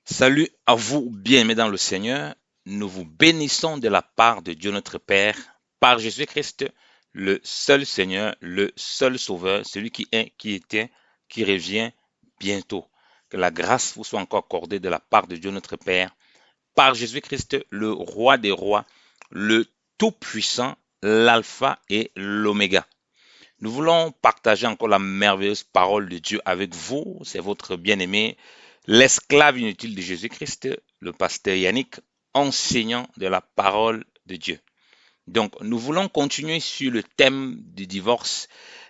Salut à vous, bien-aimés dans le Seigneur. Nous vous bénissons de la part de Dieu notre Père, par Jésus-Christ, le seul Seigneur, le seul Sauveur, celui qui est, qui était, qui revient bientôt. Que la grâce vous soit encore accordée de la part de Dieu notre Père, par Jésus-Christ, le Roi des rois, le Tout-Puissant, l'Alpha et l'Oméga. Nous voulons partager encore la merveilleuse parole de Dieu avec vous. C'est votre bien-aimé, l'esclave inutile de Jésus-Christ, le pasteur Yannick, enseignant de la parole de Dieu. Donc, nous voulons continuer sur le thème du divorce,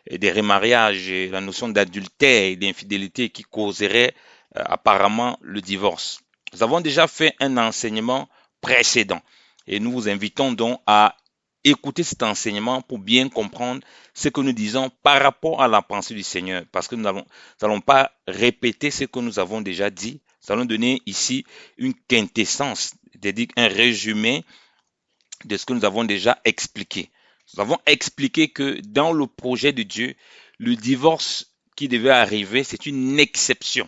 et des remariages, et la notion d'adultère et d'infidélité qui causerait apparemment le divorce. Nous avons déjà fait un enseignement précédent et nous vous invitons donc à écouter cet enseignement pour bien comprendre ce que nous disons par rapport à la pensée du Seigneur, parce que nous n'allons pas répéter ce que nous avons déjà dit. Nous allons donner ici une quintessence, c'est-à-dire un résumé de ce que nous avons déjà expliqué. Nous avons expliqué que dans le projet de Dieu, le divorce qui devait arriver, c'est une exception.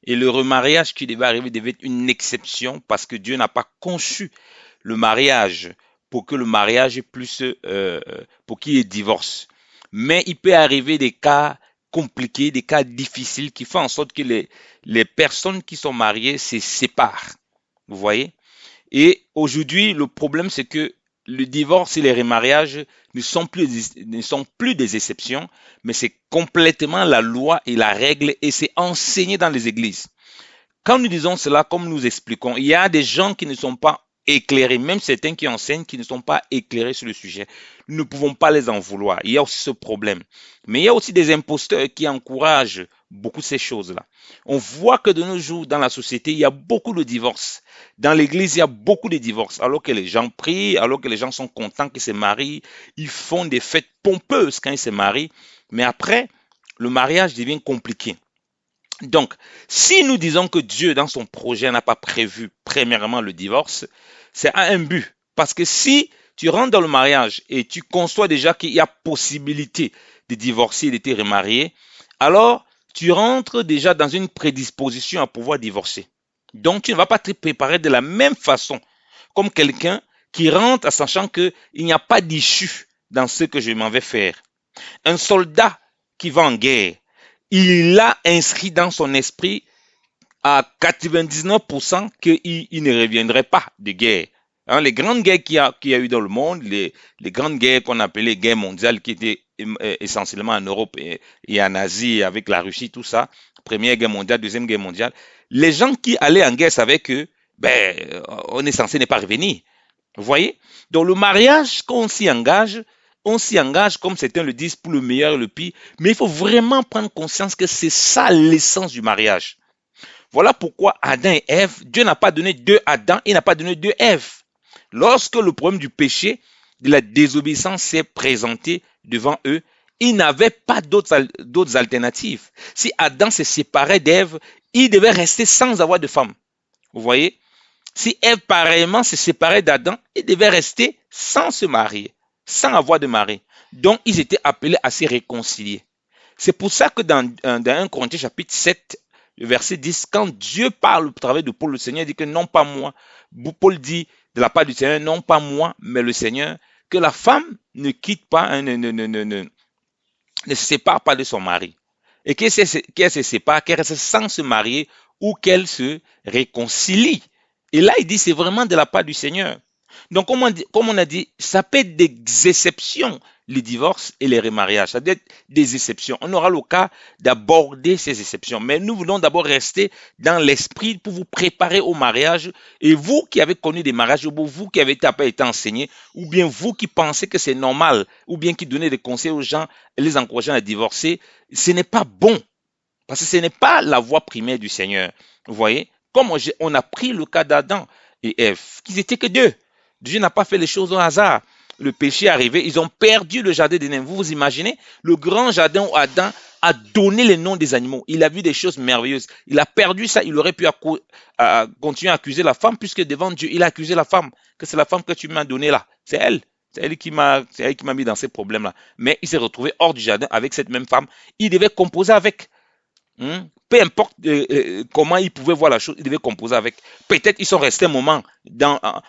Et le remariage qui devait arriver devait être une exception parce que Dieu n'a pas conçu le mariage pour que le mariage puisse, pour qu'il y ait divorce. Mais il peut arriver des cas compliqués, des cas difficiles qui font en sorte que les personnes qui sont mariées se séparent. Vous voyez? Et aujourd'hui, le problème, c'est que le divorce et les remariages ne sont plus des exceptions, mais c'est complètement la loi et la règle et c'est enseigné dans les églises. Quand nous disons cela, comme nous expliquons, il y a des gens qui ne sont pas éclairés, même certains qui enseignent qui ne sont pas éclairés sur le sujet. Nous ne pouvons pas les en vouloir. Il y a aussi ce problème. Mais il y a aussi des imposteurs qui encouragent beaucoup ces choses-là. On voit que de nos jours, dans la société, il y a beaucoup de divorces. Dans l'église, il y a beaucoup de divorces. Alors que les gens prient, alors que les gens sont contents qu'ils se marient, ils font des fêtes pompeuses quand ils se marient. Mais après, le mariage devient compliqué. Donc, si nous disons que Dieu, dans son projet, n'a pas prévu premièrement le divorce, c'est à un but. Parce que si tu rentres dans le mariage et tu conçois déjà qu'il y a possibilité de divorcer et de te remarier, alors tu rentres déjà dans une prédisposition à pouvoir divorcer. Donc, tu ne vas pas te préparer de la même façon comme quelqu'un qui rentre en sachant qu'il n'y a pas d'issue dans ce que je m'en vais faire. Un soldat qui va en guerre, il a inscrit dans son esprit à 99% qu'il ne reviendrait pas de guerre. Hein, les grandes guerres qu'il y a eu dans le monde, les grandes guerres qu'on appelait guerres mondiales, qui étaient essentiellement en Europe et en Asie, avec la Russie, tout ça, Première Guerre mondiale, Deuxième Guerre mondiale, les gens qui allaient en guerre savaient que on est censé ne pas revenir. Vous voyez? Donc le mariage, quand on s'y engage, comme certains le disent, pour le meilleur et le pire, mais il faut vraiment prendre conscience que c'est ça l'essence du mariage. Voilà pourquoi Adam et Ève, Dieu n'a pas donné deux Adam, il n'a pas donné deux Ève. Lorsque le problème du péché, de la désobéissance s'est présenté devant eux, ils n'avaient pas d'autres alternatives. Si Adam se séparait d'Ève, il devait rester sans avoir de femme. Vous voyez? Si Ève pareillement se séparait d'Adam, il devait rester sans se marier, sans avoir de mari. Donc, ils étaient appelés à se réconcilier. C'est pour ça que dans 1 Corinthiens chapitre 7, le verset 10, quand Dieu parle au travers de Paul, le Seigneur dit que non pas moi. Paul dit de la part du Seigneur, non pas moi, mais le Seigneur, que la femme ne quitte pas, ne se sépare pas de son mari. Et qu'elle se sépare, qu'elle reste sans se marier ou qu'elle se réconcilie. Et là, il dit, c'est vraiment de la part du Seigneur. Donc, comme on a dit, ça peut être des exceptions, les divorces et les remariages. Ça doit être des exceptions. On aura le cas d'aborder ces exceptions. Mais nous voulons d'abord rester dans l'esprit pour vous préparer au mariage. Et vous qui avez connu des mariages, ou vous qui avez été enseigné, ou bien vous qui pensez que c'est normal, ou bien qui donnez des conseils aux gens, les encourageant à divorcer, ce n'est pas bon. Parce que ce n'est pas la voie primaire du Seigneur. Vous voyez? Comme on a pris le cas d'Adam et Ève, qu'ils étaient que deux. Dieu n'a pas fait les choses au hasard. Le péché est arrivé, ils ont perdu le jardin d'Éden. Vous vous imaginez? Le grand jardin où Adam a donné les noms des animaux. Il a vu des choses merveilleuses. Il a perdu ça. Il aurait pu continuer à accuser la femme, puisque devant Dieu, il a accusé la femme. Que c'est la femme que tu m'as donnée là. C'est elle. C'est elle qui m'a mis dans ces problèmes-là. Mais il s'est retrouvé hors du jardin avec cette même femme. Il devait composer avec. peu importe comment ils pouvaient voir la chose, ils devaient composer avec. Peut-être ils sont restés un moment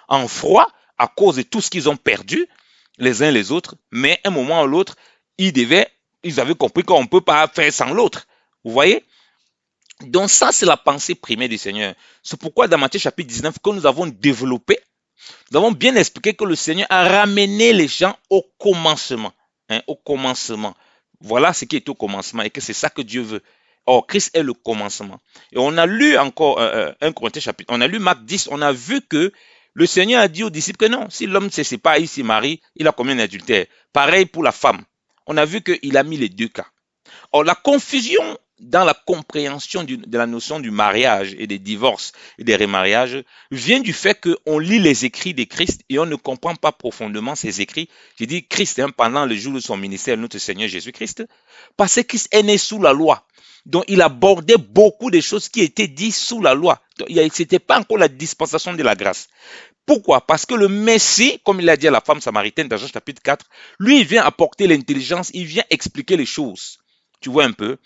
en froid à cause de tout ce qu'ils ont perdu, les uns les autres, mais un moment ou l'autre, ils avaient compris qu'on ne peut pas faire sans l'autre. Vous voyez? Donc ça, c'est la pensée primaire du Seigneur. C'est pourquoi dans Matthieu chapitre 19, que nous avons développé, nous avons bien expliqué que le Seigneur a ramené les gens au commencement. Au commencement. Voilà ce qui est au commencement et que c'est ça que Dieu veut. Or, Christ est le commencement. Et on a lu encore 1 Corinthiens chapitre, on a lu Marc 10, on a vu que le Seigneur a dit aux disciples que non, si l'homme ne se sépare, il se marie, il a commis un adultère. Pareil pour la femme. On a vu qu'il a mis les deux cas. Or, la confusion dans la compréhension de la notion du mariage et des divorces et des remariages vient du fait qu'on lit les écrits de Christ et on ne comprend pas profondément ces écrits. J'ai dit Christ pendant le jour de son ministère, notre Seigneur Jésus-Christ, parce que Christ est né sous la loi. Donc, il abordait beaucoup de choses qui étaient dites sous la loi. Ce n'était pas encore la dispensation de la grâce. Pourquoi? Parce que le Messie, comme il a dit à la femme samaritaine dans Jean chapitre 4, lui, il vient apporter l'intelligence, il vient expliquer les choses. Tu vois un peu?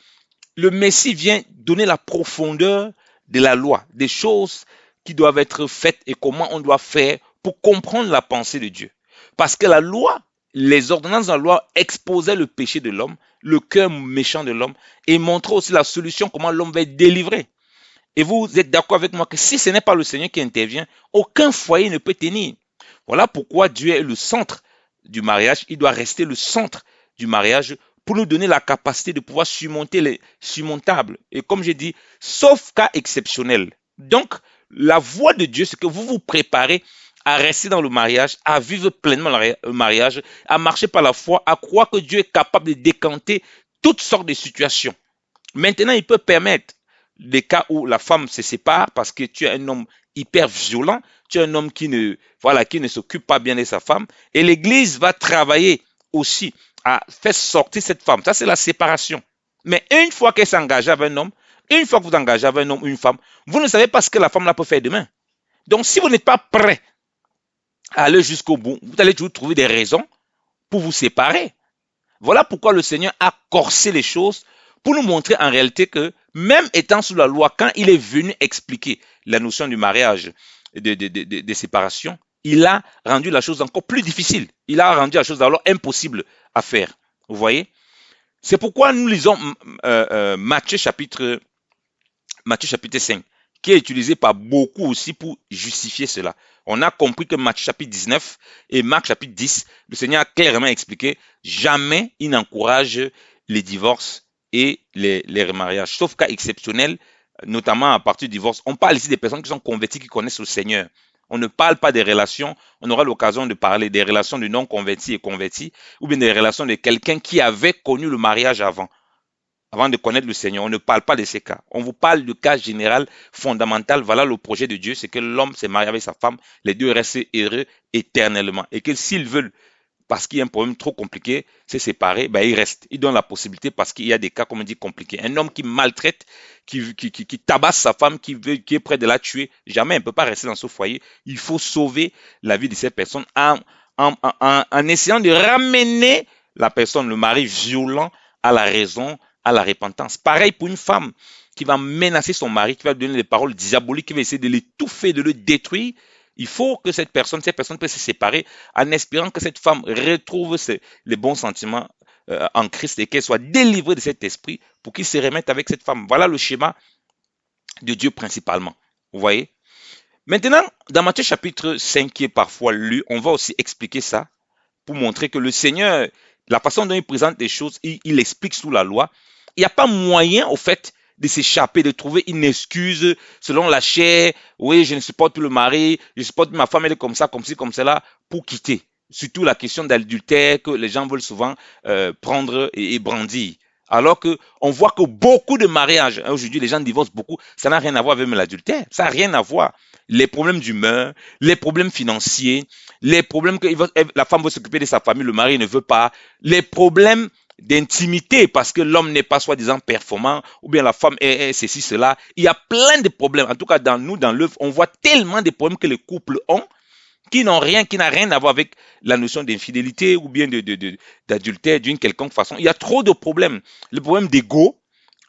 Le Messie vient donner la profondeur de la loi, des choses qui doivent être faites et comment on doit faire pour comprendre la pensée de Dieu. Parce que la loi, les ordonnances de la loi exposaient le péché de l'homme, le cœur méchant de l'homme et montraient aussi la solution, comment l'homme va être délivré. Et vous êtes d'accord avec moi que si ce n'est pas le Seigneur qui intervient, aucun foyer ne peut tenir. Voilà pourquoi Dieu est le centre du mariage. Il doit rester le centre du mariage pour nous donner la capacité de pouvoir surmonter les surmontables. Et comme j'ai dit, sauf cas exceptionnel. Donc, la voie de Dieu, c'est que vous vous préparez à rester dans le mariage, à vivre pleinement le mariage, à marcher par la foi, à croire que Dieu est capable de décanter toutes sortes de situations. Maintenant, il peut permettre des cas où la femme se sépare parce que tu es un homme hyper violent, tu es un homme qui ne s'occupe pas bien de sa femme, et l'Église va travailler aussi à faire sortir cette femme. Ça, c'est la séparation. Mais une fois qu'elle s'engage avec un homme, une fois que vous engagez avec un homme ou une femme, vous ne savez pas ce que la femme là peut faire demain. Donc, si vous n'êtes pas prêt à aller jusqu'au bout, vous allez toujours trouver des raisons pour vous séparer. Voilà pourquoi le Seigneur a corsé les choses pour nous montrer en réalité que même étant sous la loi, quand il est venu expliquer la notion du mariage, de séparation, il a rendu la chose encore plus difficile. Il a rendu la chose alors impossible à faire. Vous voyez? C'est pourquoi nous lisons Matthieu chapitre 5, qui est utilisé par beaucoup aussi pour justifier cela. On a compris que Matthieu chapitre 19 et Marc chapitre 10, le Seigneur a clairement expliqué, jamais il n'encourage les divorces et les remariages, sauf cas exceptionnels, notamment à partir du divorce. On parle ici des personnes qui sont converties, qui connaissent le Seigneur. On ne parle pas des relations, on aura l'occasion de parler des relations de non-convertis et convertis, ou bien des relations de quelqu'un qui avait connu le mariage avant de connaître le Seigneur. On ne parle pas de ces cas. On vous parle du cas général, fondamental. Voilà le projet de Dieu, c'est que l'homme s'est marié avec sa femme, les deux restent heureux éternellement. Et que s'ils veulent, parce qu'il y a un problème trop compliqué, se séparer, ben ils restent. Ils donnent la possibilité parce qu'il y a des cas, comme on dit, compliqués. Un homme qui maltraite, qui tabasse sa femme, qui est prêt de la tuer, jamais il ne peut pas rester dans ce foyer. Il faut sauver la vie de cette personne en essayant de ramener la personne, le mari violent, à la raison, à la repentance. Pareil pour une femme qui va menacer son mari, qui va lui donner des paroles diaboliques, qui va essayer de l'étouffer, de le détruire. Il faut que cette personne puisse se séparer en espérant que cette femme retrouve les bons sentiments en Christ et qu'elle soit délivrée de cet esprit pour qu'il se remette avec cette femme. Voilà le schéma de Dieu principalement. Vous voyez? Maintenant, dans Matthieu chapitre 5 qui est parfois lu, on va aussi expliquer ça pour montrer que le Seigneur, la façon dont il présente les choses, il explique sous la loi. Il n'y a pas moyen, au fait, de s'échapper, de trouver une excuse selon la chair. Oui, je ne supporte plus le mari, je supporte plus ma femme, elle est comme ça, comme ci, comme cela, pour quitter. Surtout la question d'adultère que les gens veulent souvent prendre et brandir. Alors que on voit que beaucoup de mariages, aujourd'hui les gens divorcent beaucoup, ça n'a rien à voir avec l'adultère, ça n'a rien à voir. Les problèmes d'humeur, les problèmes financiers, les problèmes que la femme veut s'occuper de sa famille, le mari ne veut pas, les problèmes d'intimité parce que l'homme n'est pas soi-disant performant ou bien la femme est ceci, cela. Il y a plein de problèmes. En tout cas, dans l'œuvre, on voit tellement de problèmes que les couples ont qui n'a rien à voir avec la notion d'infidélité ou bien d'adultère d'une quelconque façon. Il y a trop de problèmes. Le problème d'ego,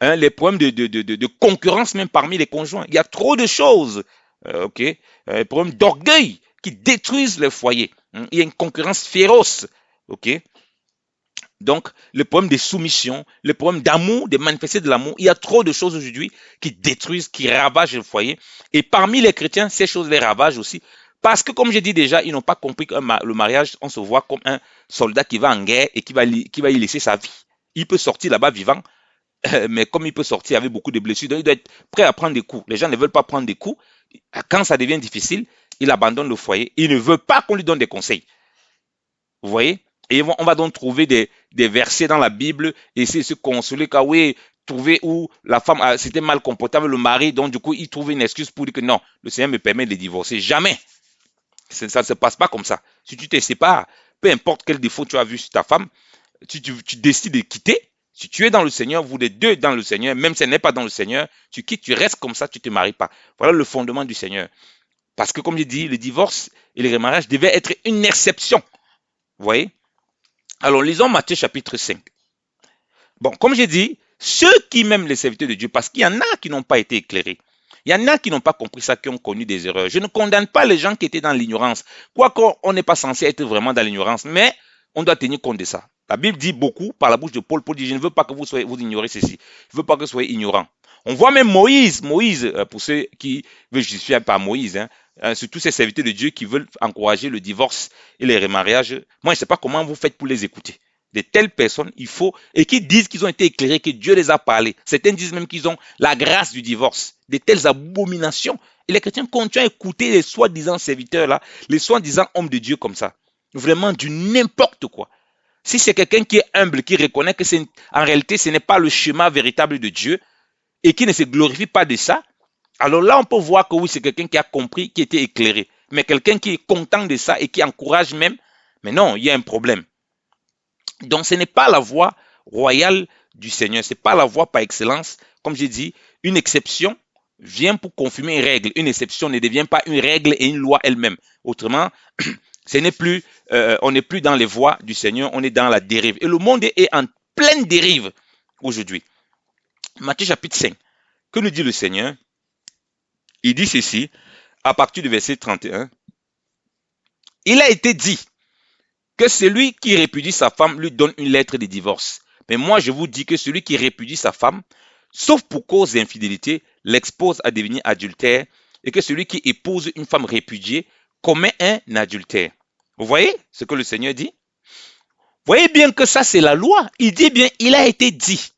hein, les problèmes de concurrence même parmi les conjoints. Il y a trop de choses, ok, les problèmes d'orgueil qui détruisent les foyers. Hein. Il y a une concurrence féroce, ok. Donc, le problème de soumission, le problème d'amour, de manifester de l'amour, il y a trop de choses aujourd'hui qui détruisent, qui ravagent le foyer. Et parmi les chrétiens, ces choses les ravagent aussi. Parce que, comme j'ai dit déjà, ils n'ont pas compris que le mariage, on se voit comme un soldat qui va en guerre et qui va y laisser sa vie. Il peut sortir là-bas vivant, mais comme il peut sortir avec beaucoup de blessures, donc il doit être prêt à prendre des coups. Les gens ne veulent pas prendre des coups. Quand ça devient difficile, il abandonne le foyer. Il ne veut pas qu'on lui donne des conseils. Vous voyez? Et on va donc trouver des versets dans la Bible et essayer de se consoler car oui, trouver où la femme s'était mal comportée avec le mari, donc du coup, il trouve une excuse pour dire que non, le Seigneur me permet de divorcer. Jamais. Ça ne se passe pas comme ça. Si tu te sépares, peu importe quel défaut tu as vu sur ta femme, tu décides de quitter. Si tu es dans le Seigneur, vous les deux dans le Seigneur, même si elle n'est pas dans le Seigneur, tu quittes, tu restes comme ça, tu ne te maries pas. Voilà le fondement du Seigneur. Parce que comme je dis, le divorce et le remariage devaient être une exception. Vous voyez? Alors, lisons Matthieu chapitre 5. Bon, comme j'ai dit, ceux qui m'aiment les serviteurs de Dieu, parce qu'il y en a qui n'ont pas été éclairés, il y en a qui n'ont pas compris ça, qui ont connu des erreurs. Je ne condamne pas les gens qui étaient dans l'ignorance, quoique on n'est pas censé être vraiment dans l'ignorance, mais on doit tenir compte de ça. La Bible dit beaucoup par la bouche de Paul. Paul dit, je ne veux pas que vous ignorez ceci. Je ne veux pas que vous soyez ignorants. On voit même Moïse, pour ceux qui veulent justifier par Moïse, surtout ces serviteurs de Dieu qui veulent encourager le divorce et les remariages. Moi, je ne sais pas comment vous faites pour les écouter. De telles personnes, il faut, et qui disent qu'ils ont été éclairés, que Dieu les a parlé. Certains disent même qu'ils ont la grâce du divorce. De telles abominations. Et les chrétiens continuent à écouter les soi-disant serviteurs-là, les soi-disant hommes de Dieu comme ça. Vraiment du n'importe quoi. Si c'est quelqu'un qui est humble, qui reconnaît que en réalité, ce n'est pas le chemin véritable de Dieu et qui ne se glorifie pas de ça, alors là, on peut voir que oui, c'est quelqu'un qui a compris, qui était éclairé. Mais quelqu'un qui est content de ça et qui encourage même, mais non, il y a un problème. Donc, ce n'est pas la voie royale du Seigneur. Ce n'est pas la voie par excellence. Comme j'ai dit, une exception vient pour confirmer une règle. Une exception ne devient pas une règle et une loi elle-même. Autrement, on n'est plus dans les voies du Seigneur, on est dans la dérive. Et le monde est en pleine dérive aujourd'hui. Matthieu chapitre 5. Que nous dit le Seigneur? Il dit ceci, à partir du verset 31. Il a été dit que celui qui répudie sa femme lui donne une lettre de divorce. Mais moi, je vous dis que celui qui répudie sa femme, sauf pour cause d'infidélité, l'expose à devenir adultère, et que celui qui épouse une femme répudiée commet un adultère. Vous voyez ce que le Seigneur dit? Vous voyez bien que ça, c'est la loi. Il dit bien, il a été dit.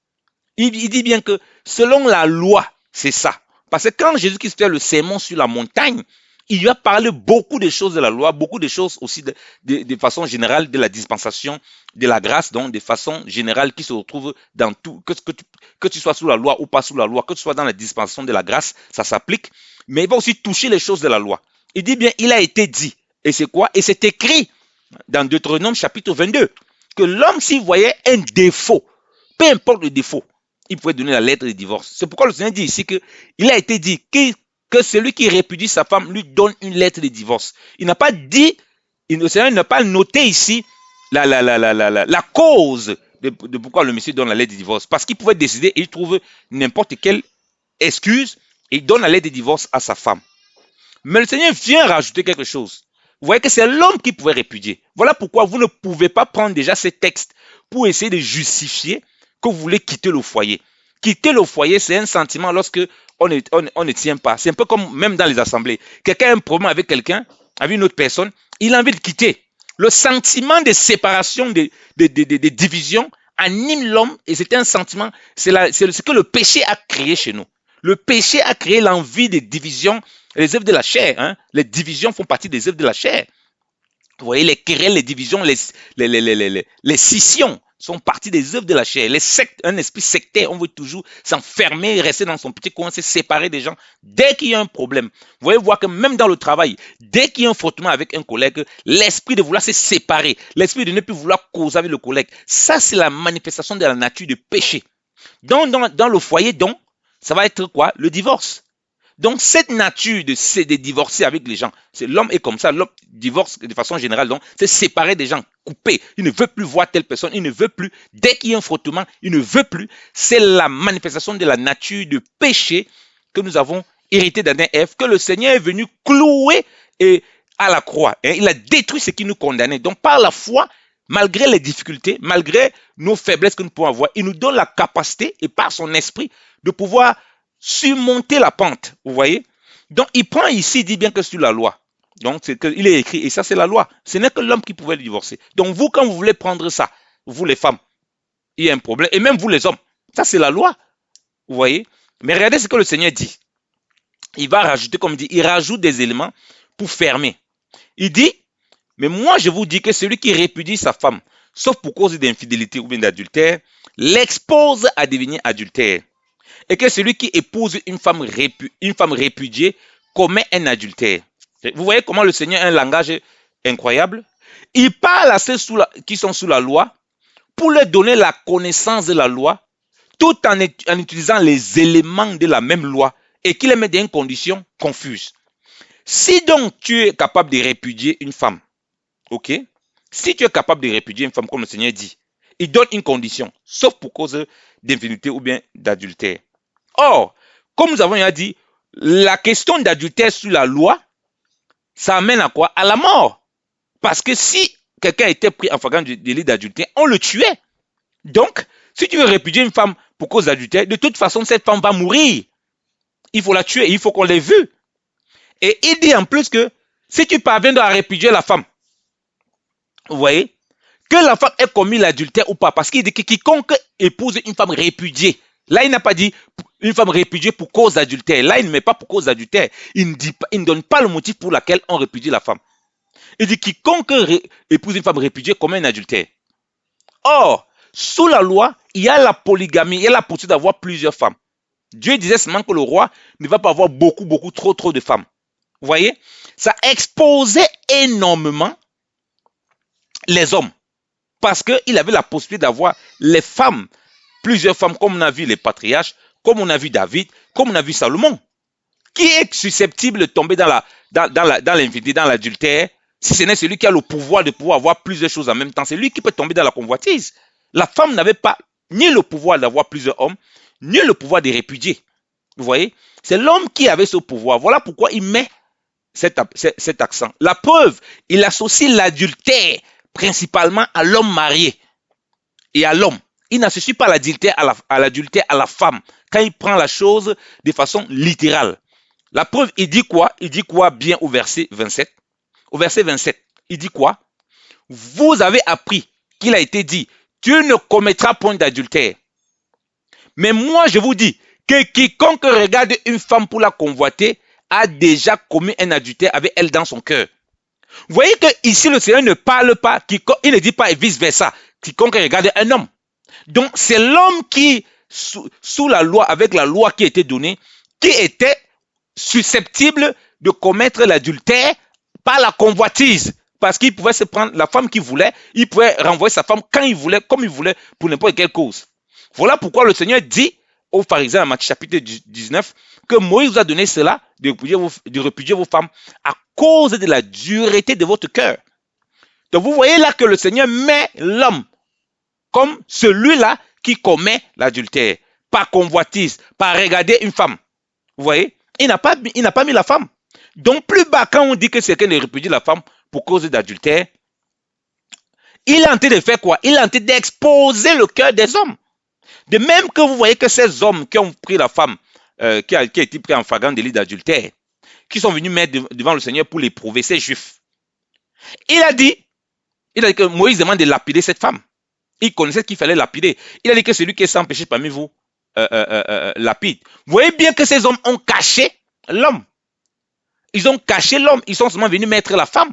Il dit bien que selon la loi, c'est ça. Parce que quand Jésus-Christ fait le sermon sur la montagne, il lui a parlé beaucoup de choses de la loi, beaucoup de choses aussi de façon générale de la dispensation, de la grâce, donc de façon générale qui se retrouve dans tout, que tu sois sous la loi ou pas sous la loi, que tu sois dans la dispensation de la grâce, ça s'applique. Mais il va aussi toucher les choses de la loi. Il dit bien, il a été dit. Et c'est quoi? Et c'est écrit dans Deutéronome chapitre 22 que l'homme, s'il voyait un défaut, peu importe le défaut, il pouvait donner la lettre de divorce. C'est pourquoi le Seigneur dit ici qu'il a été dit que celui qui répudie sa femme lui donne une lettre de divorce. Il n'a pas dit, le Seigneur n'a pas noté ici la cause de pourquoi le monsieur donne la lettre de divorce. Parce qu'il pouvait décider et il trouve n'importe quelle excuse et il donne la lettre de divorce à sa femme. Mais le Seigneur vient rajouter quelque chose. Vous voyez que c'est l'homme qui pouvait répudier. Voilà pourquoi vous ne pouvez pas prendre déjà ces textes pour essayer de justifier que vous voulez quitter le foyer. Quitter le foyer, c'est un sentiment lorsque on ne tient pas. C'est un peu comme même dans les assemblées. Quelqu'un a un problème avec quelqu'un, avec une autre personne, il a envie de quitter. Le sentiment de séparation, de division anime l'homme et c'est un sentiment, c'est ce que le péché a créé chez nous. Le péché a créé l'envie de division, les œuvres de la chair. Hein? Les divisions font partie des œuvres de la chair. Vous voyez, les querelles, les divisions, les scissions sont partie des œuvres de la chair. Les sectes, un esprit sectaire, on veut toujours s'enfermer, rester dans son petit coin, se séparer des gens. Dès qu'il y a un problème, vous voyez voir que même dans le travail, dès qu'il y a un frottement avec un collègue, l'esprit de vouloir se séparer, l'esprit de ne plus vouloir causer avec le collègue, ça c'est la manifestation de la nature du péché. Dans le foyer, donc, ça va être quoi? Le divorce. Donc, cette nature de divorcer avec les gens, l'homme est comme ça, l'homme divorce de façon générale, donc, c'est séparer des gens. couper. Il ne veut plus voir telle personne. Il ne veut plus. Dès qu'il y a un frottement, il ne veut plus. C'est la manifestation de la nature de péché que nous avons hérité d'Adam et Ève, que le Seigneur est venu clouer à la croix. Il a détruit ce qui nous condamnait. Donc, par la foi, malgré les difficultés, malgré nos faiblesses que nous pouvons avoir, il nous donne la capacité, et par son esprit, de pouvoir surmonter la pente. Vous voyez? Donc, il prend ici, il dit bien que sur la loi. Donc, il est écrit, et ça, c'est la loi. Ce n'est que l'homme qui pouvait le divorcer. Donc, vous, quand vous voulez prendre ça, vous les femmes, il y a un problème. Et même vous, les hommes, ça, c'est la loi. Vous voyez? Mais regardez ce que le Seigneur dit. Il va rajouter, comme il dit, il rajoute des éléments pour fermer. Il dit, mais moi, je vous dis que celui qui répudie sa femme, sauf pour cause d'infidélité ou bien d'adultère, l'expose à devenir adultère. Et que celui qui épouse une femme répudiée commet un adultère. Vous voyez comment le Seigneur a un langage incroyable? Il parle à ceux qui sont sous la loi pour leur donner la connaissance de la loi, tout en utilisant les éléments de la même loi et qu'il les met dans une condition confuse. Si donc tu es capable de répudier une femme, ok? Si tu es capable de répudier une femme, comme le Seigneur dit, il donne une condition, sauf pour cause d'infidélité ou bien d'adultère. Or, comme nous avons déjà dit, la question d'adultère sous la loi, ça amène à quoi? À la mort. Parce que si quelqu'un était pris en flagrant délit d'adultère, on le tuait. Donc, si tu veux répudier une femme pour cause d'adultère, de toute façon, cette femme va mourir. Il faut la tuer, il faut qu'on l'ait vue. Et il dit en plus que si tu parviens à répudier la femme, vous voyez, que la femme ait commis l'adultère ou pas, parce qu'il dit que quiconque épouse une femme répudiée, là il n'a pas dit une femme répudiée pour cause d'adultère, là il ne met pas pour cause d'adultère, il ne donne pas le motif pour lequel on répudie la femme. Il dit quiconque épouse une femme répudiée commet un adultère. Or, sous la loi, il y a la polygamie, il y a la possibilité d'avoir plusieurs femmes. Dieu disait seulement que le roi ne va pas avoir beaucoup, trop de femmes. Vous voyez, ça exposait énormément les hommes parce qu'il avait la possibilité d'avoir les femmes, plusieurs femmes, comme on a vu les patriarches, comme on a vu David, comme on a vu Salomon, qui est susceptible de tomber dans l'infidélité, dans l'adultère, si ce n'est celui qui a le pouvoir de pouvoir avoir plusieurs choses en même temps. C'est lui qui peut tomber dans la convoitise. La femme n'avait pas ni le pouvoir d'avoir plusieurs hommes, ni le pouvoir de répudier. Vous voyez, c'est l'homme qui avait ce pouvoir. Voilà pourquoi il met cet accent. La preuve, il associe l'adultère principalement à l'homme marié et à l'homme. Il n'associe pas l'adultère à la femme quand il prend la chose de façon littérale. La preuve, il dit quoi? Il dit quoi bien au verset 27? Au verset 27, il dit quoi? Vous avez appris qu'il a été dit, tu ne commettras point d'adultère. Mais moi, je vous dis que quiconque regarde une femme pour la convoiter a déjà commis un adultère avec elle dans son cœur. Vous voyez que ici le Seigneur ne parle pas, il ne dit pas et vice versa, quiconque regarde un homme. Donc c'est l'homme qui, sous la loi, avec la loi qui était donnée, qui était susceptible de commettre l'adultère par la convoitise. Parce qu'il pouvait se prendre la femme qu'il voulait, il pouvait renvoyer sa femme quand il voulait, comme il voulait, pour n'importe quelle cause. Voilà pourquoi le Seigneur dit aux pharisiens dans Matthieu chapitre 19 que Moïse vous a donné cela, de répudier vos femmes à cause de la dureté de votre cœur. Donc vous voyez là que le Seigneur met l'homme comme celui-là qui commet l'adultère, par convoitise, par regarder une femme. Vous voyez, il n'a pas mis la femme. Donc plus bas, quand on dit que quelqu'un ne répudie la femme pour cause d'adultère, il est en train de faire quoi? Il est en train d'exposer le cœur des hommes. De même que vous voyez que ces hommes qui ont pris la femme, qui a été pris en flagrant délit d'adultère, qui sont venus mettre devant le Seigneur pour l'éprouver, ces juifs. Il a dit que Moïse demande de lapider cette femme. Il connaissait qu'il fallait lapider. Il a dit que celui qui est sans péché parmi vous lapide. Vous voyez bien que ces hommes ont caché l'homme. Ils ont caché l'homme. Ils sont seulement venus mettre la femme.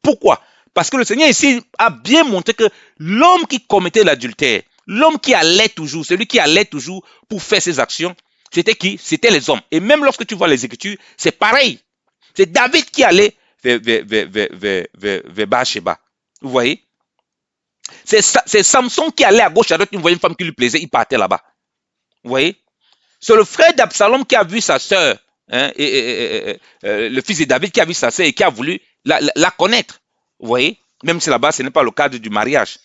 Pourquoi? Parce que le Seigneur ici a bien montré que l'homme qui commettait l'adultère, l'homme qui allait toujours, celui qui allait toujours pour faire ses actions, c'était qui? C'était les hommes. Et même lorsque tu vois les Écritures, c'est pareil. C'est David qui allait vers Bathsheba. Vous voyez? C'est Samson qui allait à gauche, à droite, il voyait une femme qui lui plaisait, il partait là-bas. Vous voyez? C'est le frère d'Absalom qui a vu sa sœur, le fils de David qui a vu sa sœur et qui a voulu la connaître. Vous voyez? Même si là-bas, ce n'est pas le cadre du mariage.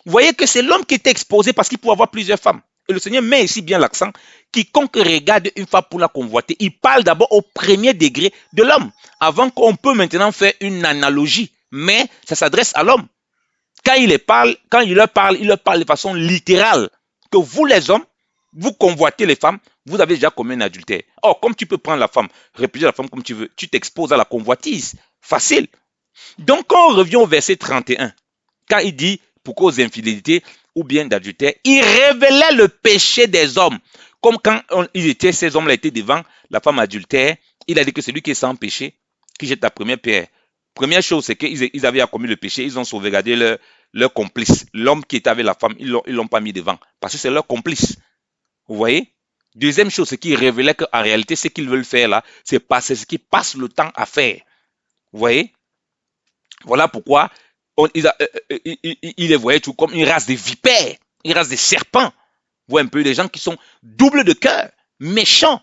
Vous voyez que c'est l'homme qui était exposé parce qu'il pouvait avoir plusieurs femmes. Et le Seigneur met ici bien l'accent. Quiconque regarde une femme pour la convoiter, il parle d'abord au premier degré de l'homme, avant qu'on peut maintenant faire une analogie. Mais ça s'adresse à l'homme. Quand il leur parle de façon littérale. Que vous, les hommes, vous convoitez les femmes, vous avez déjà commis un adultère. Or, comme tu peux prendre la femme, répudier la femme comme tu veux, tu t'exposes à la convoitise. Facile. Donc, quand on revient au verset 31, quand il dit pour cause d'infidélité ou bien d'adultère, il révélait le péché des hommes. Comme quand ces hommes-là étaient devant la femme adultère, il a dit que c'est lui qui est sans péché, qui jette la première pierre. Première chose, c'est qu'ils avaient commis le péché, ils ont sauvegardé leur complice. L'homme qui était avec la femme, ils l'ont pas mis devant, parce que c'est leur complice. Vous voyez? Deuxième chose, c'est qu'il révélait qu'en réalité, ce qu'ils veulent faire là, c'est ce qu'ils passent le temps à faire. Vous voyez? Voilà pourquoi il les voyait tout comme une race de vipères, une race de serpents. Vous voyez un peu des gens qui sont doubles de cœur, méchants.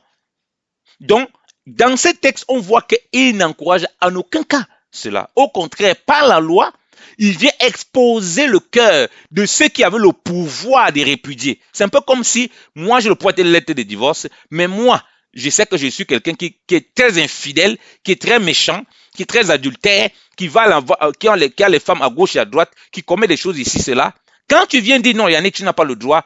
Donc, dans ce texte, on voit qu'il n'encourage en aucun cas cela. Au contraire, par la loi, il vient exposer le cœur de ceux qui avaient le pouvoir de répudier. C'est un peu comme si moi, je le portais une lettre de divorce, mais moi, je sais que je suis quelqu'un qui est très infidèle, qui est très méchant, qui est très adultère, qui a les femmes à gauche et à droite, qui commet des choses ici, cela. Quand tu viens dire non, Yannick, tu n'as pas le droit,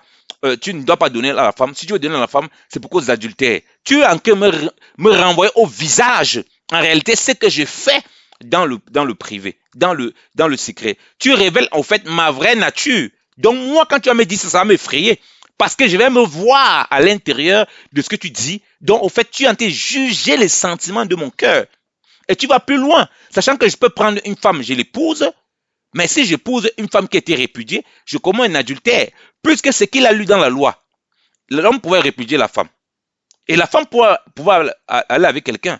tu ne dois pas donner à la femme. Si tu veux donner à la femme, c'est pour cause d'adultère. Tu es en train de me renvoyer au visage. En réalité, c'est ce que je fais dans le privé, dans le secret. Tu révèles en fait ma vraie nature. Donc moi, quand tu vas me dire ça, ça va m'effrayer. Parce que je vais me voir à l'intérieur de ce que tu dis. Donc, au fait, tu es en train de juger les sentiments de mon cœur. Et tu vas plus loin, sachant que je peux prendre une femme, je l'épouse, mais si j'épouse une femme qui a été répudiée, je commets un adultère, puisque ce qu'il a lu dans la loi. L'homme pouvait répudier la femme. Et la femme pouvait aller avec quelqu'un.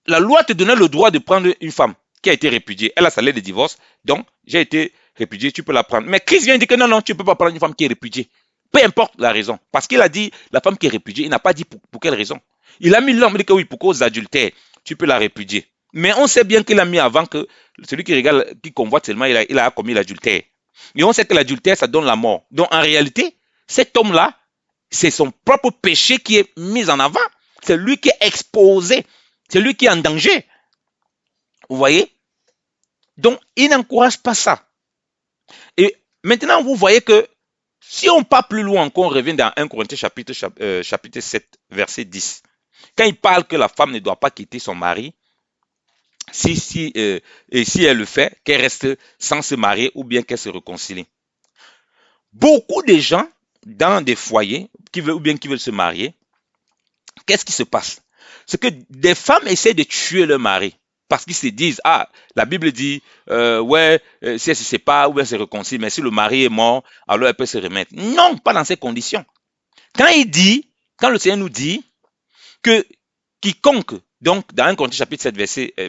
La loi te donnait le droit de prendre une femme qui a été répudiée. Elle a sa lettre de divorce, donc j'ai été répudié, tu peux la prendre. Mais Christ vient dire que non, tu ne peux pas prendre une femme qui est répudiée. Peu importe la raison. Parce qu'il a dit la femme qui est répudiée, il n'a pas dit pour quelle raison. Il a mis l'homme, il dit que oui, pour cause d'adultère, tu peux la répudier. Mais on sait bien qu'il a mis avant que celui qui regarde, qui convoite seulement, il a commis l'adultère. Et on sait que l'adultère, ça donne la mort. Donc en réalité, cet homme-là, c'est son propre péché qui est mis en avant. C'est lui qui est exposé. C'est lui qui est en danger. Vous voyez? Donc, il n'encourage pas ça. Et maintenant, vous voyez que si on part plus loin, qu'on revient dans 1 Corinthiens chapitre 7, verset 10, quand il parle que la femme ne doit pas quitter son mari, et si elle le fait, qu'elle reste sans se marier ou bien qu'elle se réconcilie. Beaucoup de gens dans des foyers ou bien qui veulent se marier, qu'est-ce qui se passe? C'est que des femmes essaient de tuer leur mari parce qu'ils se disent, ah, la Bible dit, si elle ne se sépare ou elle se réconcilie, mais si le mari est mort, alors elle peut se remettre. Non, pas dans ces conditions. Quand le Seigneur nous dit que quiconque, donc dans 1 Corinthiens chapitre 7,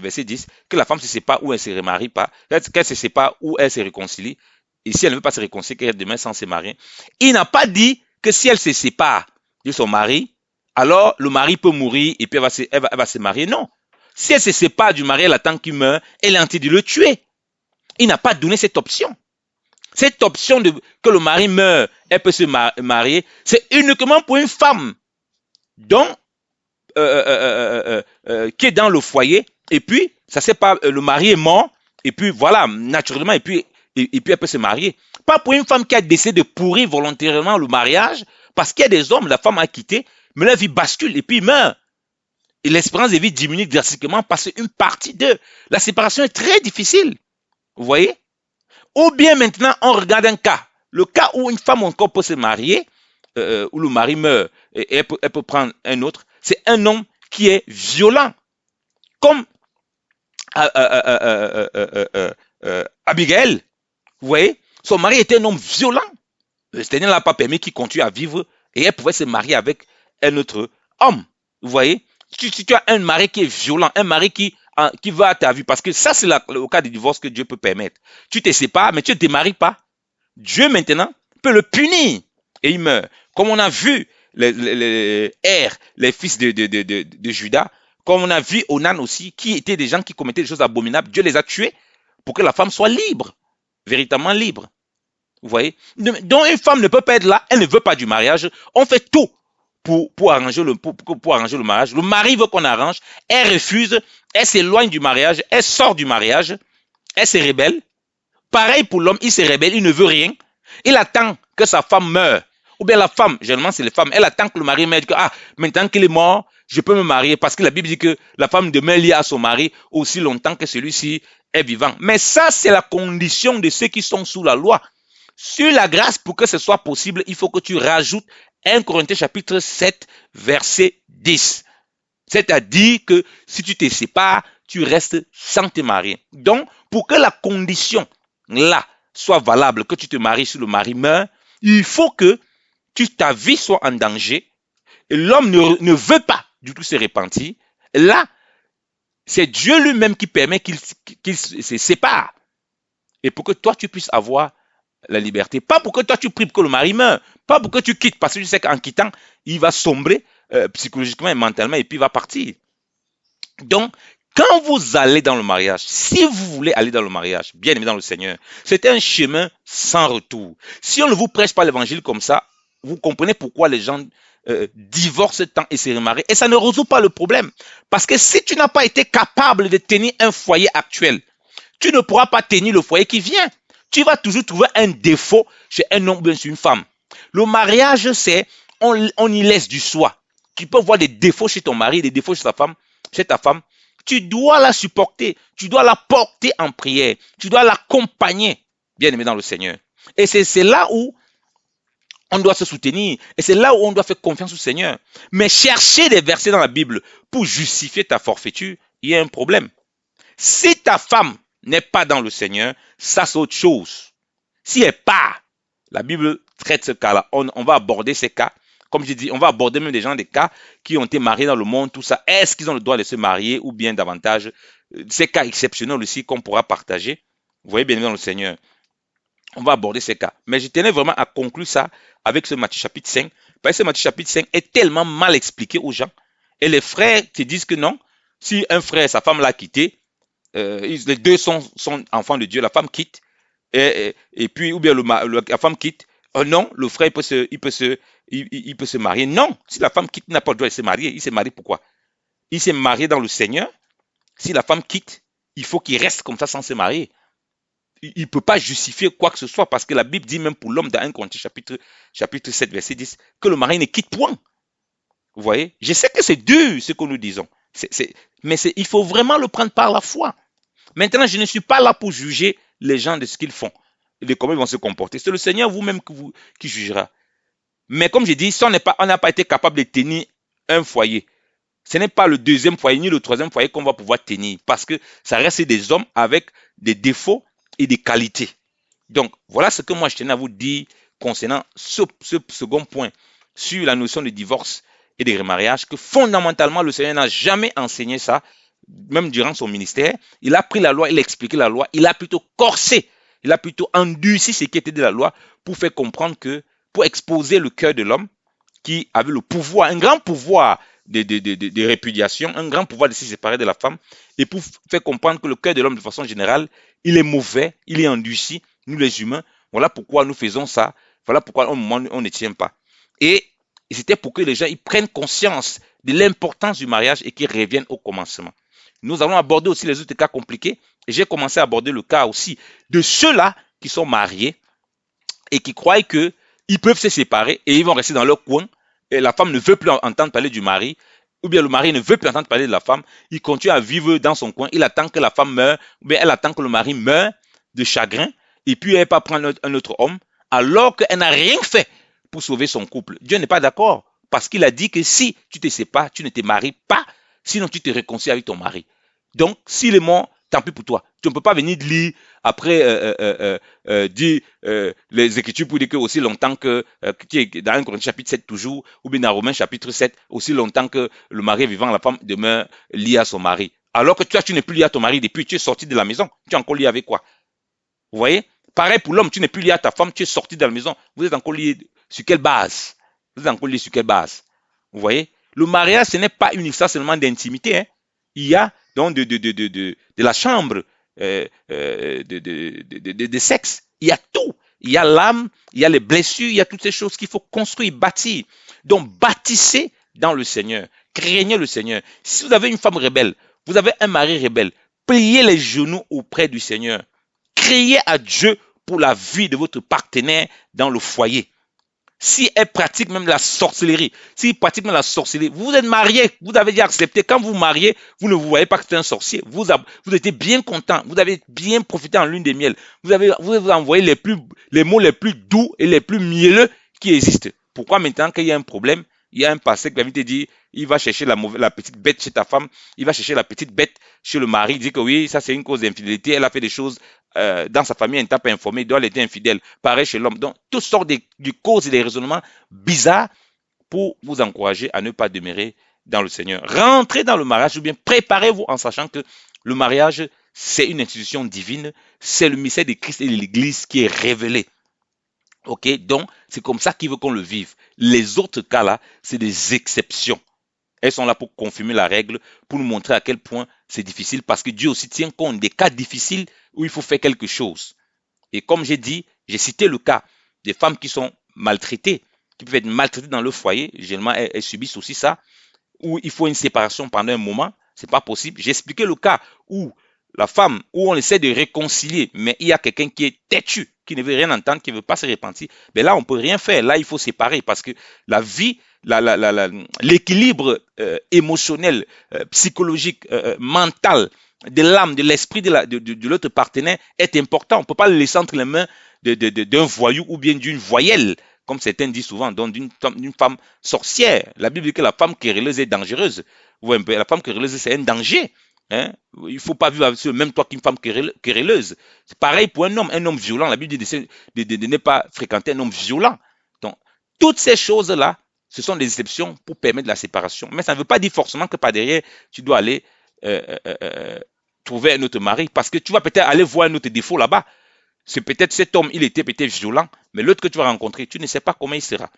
verset 10, que la femme se sépare ou elle ne se remarie pas, qu'elle se sépare ou elle se réconcilie, et si elle ne veut pas se réconcilier, qu'elle reste demain sans se marier, il n'a pas dit que si elle se sépare de son mari, alors le mari peut mourir et puis elle va se marier. Non. Si elle se sépare du mari, elle attend qu'il meure, elle est en train de le tuer. Il n'a pas donné cette option. Cette option que le mari meure, elle peut se marier, c'est uniquement pour une femme dont qui est dans le foyer, et puis ça c'est pas le mari est mort, et puis voilà, naturellement, et puis elle peut se marier. Pas pour une femme qui a décidé de pourrir volontairement le mariage, parce qu'il y a des hommes, la femme a quitté, mais la vie bascule et puis il meurt. Et l'espérance de vie diminue drastiquement parce qu'une partie de la séparation est très difficile. Vous voyez? Ou bien maintenant, on regarde un cas. Le cas où une femme encore peut se marier, où le mari meurt, et elle peut prendre un autre, c'est un homme qui est violent. Comme Abigail. Vous voyez? Son mari était un homme violent. Le Seigneur n'a pas permis qu'il continue à vivre et elle pouvait se marier avec un autre homme. Vous voyez? Si tu as un mari qui est violent, un mari qui va à ta vie, parce que ça, c'est le cas de divorce que Dieu peut permettre. Tu te sépares, mais tu ne te maries pas. Dieu, maintenant, peut le punir et il meurt. Comme on a vu les fils de Judas, comme on a vu Onan aussi, qui étaient des gens qui commettaient des choses abominables, Dieu les a tués pour que la femme soit libre. véritablement libre. Vous voyez? Donc une femme ne peut pas être là, elle ne veut pas du mariage. On fait tout pour arranger pour arranger le mariage. Le mari veut qu'on arrange, elle refuse, elle s'éloigne du mariage, elle sort du mariage, elle se rébelle. Pareil pour l'homme, il se rébelle, il ne veut rien. Il attend que sa femme meure. Ou bien la femme, généralement c'est les femmes, elle attend que le mari meure, que maintenant qu'il est mort, je peux me marier. Parce que la Bible dit que la femme demeure liée à son mari aussi longtemps que celui-ci est vivant. Mais ça, c'est la condition de ceux qui sont sous la loi. Sur la grâce, pour que ce soit possible, il faut que tu rajoutes 1 Corinthiens chapitre 7, verset 10. C'est-à-dire que si tu te sépares, tu restes sans te marier. Donc, pour que la condition là soit valable, que tu te maries si le mari meurt, il faut que ta vie soit en danger et l'homme ne veut pas du tout se repentir. Là, c'est Dieu lui-même qui permet qu'il se sépare. Et pour que toi, tu puisses avoir la liberté. Pas pour que toi, tu pries pour que le mari meure. Pas pour que tu quittes, parce que tu sais qu'en quittant, il va sombrer psychologiquement et mentalement et puis il va partir. Donc, quand vous allez dans le mariage, si vous voulez aller dans le mariage, bien aimé dans le Seigneur, c'est un chemin sans retour. Si on ne vous prêche pas l'évangile comme ça, vous comprenez pourquoi les gens divorcent tant et se remarient. Et ça ne résout pas le problème. Parce que si tu n'as pas été capable de tenir un foyer actuel, tu ne pourras pas tenir le foyer qui vient. Tu vas toujours trouver un défaut chez un homme ou chez une femme. Le mariage, c'est on y laisse du soi. Tu peux voir des défauts chez ton mari, des défauts chez ta femme. Tu dois la supporter, tu dois la porter en prière, tu dois l'accompagner, bien aimé dans le Seigneur. Et c'est là où on doit se soutenir, et c'est là où on doit faire confiance au Seigneur. Mais chercher des versets dans la Bible pour justifier ta forfaiture, il y a un problème. Si ta femme n'est pas dans le Seigneur, ça c'est autre chose. Si elle part, la Bible traite ce cas-là. On va aborder ces cas. Comme je dis, on va aborder même des cas qui ont été mariés dans le monde, tout ça. Est-ce qu'ils ont le droit de se marier ou bien davantage? Ces cas exceptionnels aussi qu'on pourra partager. Vous voyez bien dans le Seigneur. On va aborder ces cas. Mais je tenais vraiment à conclure ça avec ce Matthieu chapitre 5. Parce que ce Matthieu chapitre 5 est tellement mal expliqué aux gens. Et les frères te disent que non. Si un frère, sa femme l'a quitté, les deux sont enfants de Dieu, la femme quitte, et puis, ou bien la femme quitte, non, le frère il peut se marier. Non, si la femme quitte, il n'a pas le droit de se marier. Il s'est marié pourquoi? Il s'est marié dans le Seigneur. Si la femme quitte, il faut qu'il reste comme ça sans se marier. Il ne peut pas justifier quoi que ce soit parce que la Bible dit même pour l'homme dans 1 Corinthiens chapitre 7, verset 10, que le mari ne quitte point. Vous voyez? Je sais que c'est dur ce que nous disons. Mais il faut vraiment le prendre par la foi. Maintenant, je ne suis pas là pour juger les gens de ce qu'ils font, de comment ils vont se comporter. C'est le Seigneur vous-même qui jugera. Mais comme je dis, si on n'a pas été capable de tenir un foyer, ce n'est pas le deuxième foyer ni le troisième foyer qu'on va pouvoir tenir parce que ça reste des hommes avec des défauts et des qualités. Donc, voilà ce que moi je tenais à vous dire concernant ce second point sur la notion de divorce et de remariage, que fondamentalement, le Seigneur n'a jamais enseigné ça, même durant son ministère. Il a pris la loi, il a expliqué la loi, il a plutôt corsé, il a plutôt endurci ce qui était de la loi pour faire comprendre que, pour exposer le cœur de l'homme qui avait le pouvoir, un grand pouvoir de répudiation, un grand pouvoir de se séparer de la femme, et pour faire comprendre que le cœur de l'homme, de façon générale, il est mauvais, il est endurci, nous les humains, voilà pourquoi nous faisons ça, voilà pourquoi au moment on ne tient pas. Et c'était pour que les gens ils prennent conscience de l'importance du mariage et qu'ils reviennent au commencement. Nous allons aborder aussi les autres cas compliqués, et j'ai commencé à aborder le cas aussi de ceux-là qui sont mariés et qui croient qu'ils peuvent se séparer et ils vont rester dans leur coin, et la femme ne veut plus entendre parler du mari, ou bien le mari ne veut plus entendre parler de la femme, il continue à vivre dans son coin, il attend que la femme meure, ou bien elle attend que le mari meure de chagrin, et puis elle va prendre un autre homme, alors qu'elle n'a rien fait pour sauver son couple. Dieu n'est pas d'accord, parce qu'il a dit que si tu te sépares, tu ne te maries pas, sinon tu te réconcilies avec ton mari. Donc, s'il est mort, tant pis pour toi. Tu ne peux pas venir lire après dire les Écritures pour dire que aussi longtemps que dans 1 Corinthiens chapitre 7 toujours, ou bien dans Romains chapitre 7, aussi longtemps que le mari est vivant, la femme demeure liée à son mari. Alors que toi, tu n'es plus lié à ton mari depuis, tu es sorti de la maison. Tu es encore lié avec quoi? Vous voyez? Pareil pour l'homme, tu n'es plus lié à ta femme, tu es sorti de la maison. Vous êtes encore lié sur quelle base? Vous êtes encore lié sur quelle base? Vous voyez? Le mariage, ce n'est pas une histoire seulement d'intimité. Hein. Il y a donc de la chambre de sexe. Il y a tout. Il y a l'âme, il y a les blessures, il y a toutes ces choses qu'il faut construire, bâtir. Donc, bâtissez dans le Seigneur. Craignez le Seigneur. Si vous avez une femme rebelle, vous avez un mari rebelle, pliez les genoux auprès du Seigneur. Criez à Dieu pour la vie de votre partenaire dans le foyer. Si elle pratique même la sorcellerie, s'il pratique même la sorcellerie, vous êtes marié, vous avez déjà accepté. Quand vous mariez, vous ne vous voyez pas que c'est un sorcier. Vous étiez bien content, vous avez bien profité en lune de miel. Vous avez envoyé les mots les plus doux et les plus mielleux qui existent. Pourquoi maintenant qu'il y a un problème, il y a un passé qui va te dire, il va chercher la petite bête chez ta femme, il va chercher la petite bête chez le mari, il dit que oui, ça c'est une cause d'infidélité, elle a fait des choses dans sa famille, elle n'est pas informée, donc elle était infidèle. Pareil chez l'homme. Donc, toutes sortes de causes et des raisonnements bizarres pour vous encourager à ne pas demeurer dans le Seigneur. Rentrez dans le mariage ou bien préparez-vous en sachant que le mariage, c'est une institution divine, c'est le mystère de Christ et de l'Église qui est révélé. Ok, donc c'est comme ça qu'il veut qu'on le vive. Les autres cas là, c'est des exceptions. Elles sont là pour confirmer la règle, pour nous montrer à quel point c'est difficile, parce que Dieu aussi tient compte des cas difficiles où il faut faire quelque chose. Et comme j'ai dit, j'ai cité le cas des femmes qui sont maltraitées, qui peuvent être maltraitées dans le foyer. Généralement, elles subissent aussi ça, où il faut une séparation pendant un moment. C'est pas possible. J'ai expliqué le cas où la femme, où on essaie de réconcilier, mais il y a quelqu'un qui est têtu, qui ne veut rien entendre, qui ne veut pas se repentir. Mais là, on peut rien faire. Là, il faut séparer parce que la vie, l'équilibre émotionnel, psychologique, mental de l'âme, de l'esprit de l'autre partenaire est important. On ne peut pas le laisser entre les mains d'un voyou ou bien d'une voyelle, comme certains disent souvent, donc d'une femme sorcière. La Bible dit que la femme querelleuse est dangereuse. Ouais, la femme querelleuse, c'est un danger. Hein? Il ne faut pas vivre avec même toi qu'une femme querelleuse. C'est pareil pour un homme violent. La Bible dit de ne pas fréquenter un homme violent. Donc, toutes ces choses-là, ce sont des exceptions pour permettre la séparation. Mais ça ne veut pas dire forcément que par derrière, tu dois aller trouver un autre mari, parce que tu vas peut-être aller voir un autre défaut là-bas. C'est peut-être cet homme, il était peut-être violent, mais l'autre que tu vas rencontrer, tu ne sais pas comment il sera.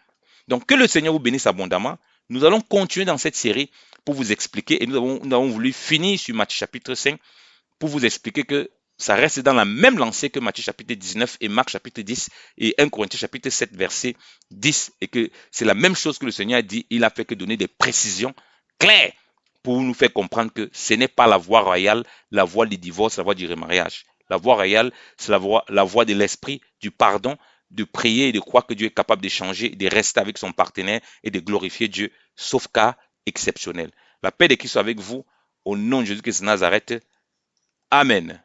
Donc que le Seigneur vous bénisse abondamment. Nous allons continuer dans cette série pour vous expliquer, et nous avons voulu finir sur Matthieu chapitre 5 pour vous expliquer que ça reste dans la même lancée que Matthieu chapitre 19 et Marc chapitre 10 et 1 Corinthiens chapitre 7 verset 10, et que c'est la même chose que le Seigneur a dit. Il a fait que donner des précisions claires pour nous faire comprendre que ce n'est pas la voie royale, la voie du divorce, la voie du remariage. La voie royale, c'est la voie de l'esprit, du pardon, de prier et de croire que Dieu est capable de changer, de rester avec son partenaire et de glorifier Dieu, sauf cas exceptionnel. La paix de Christ soit avec vous, au nom de Jésus-Christ de Nazareth. Amen.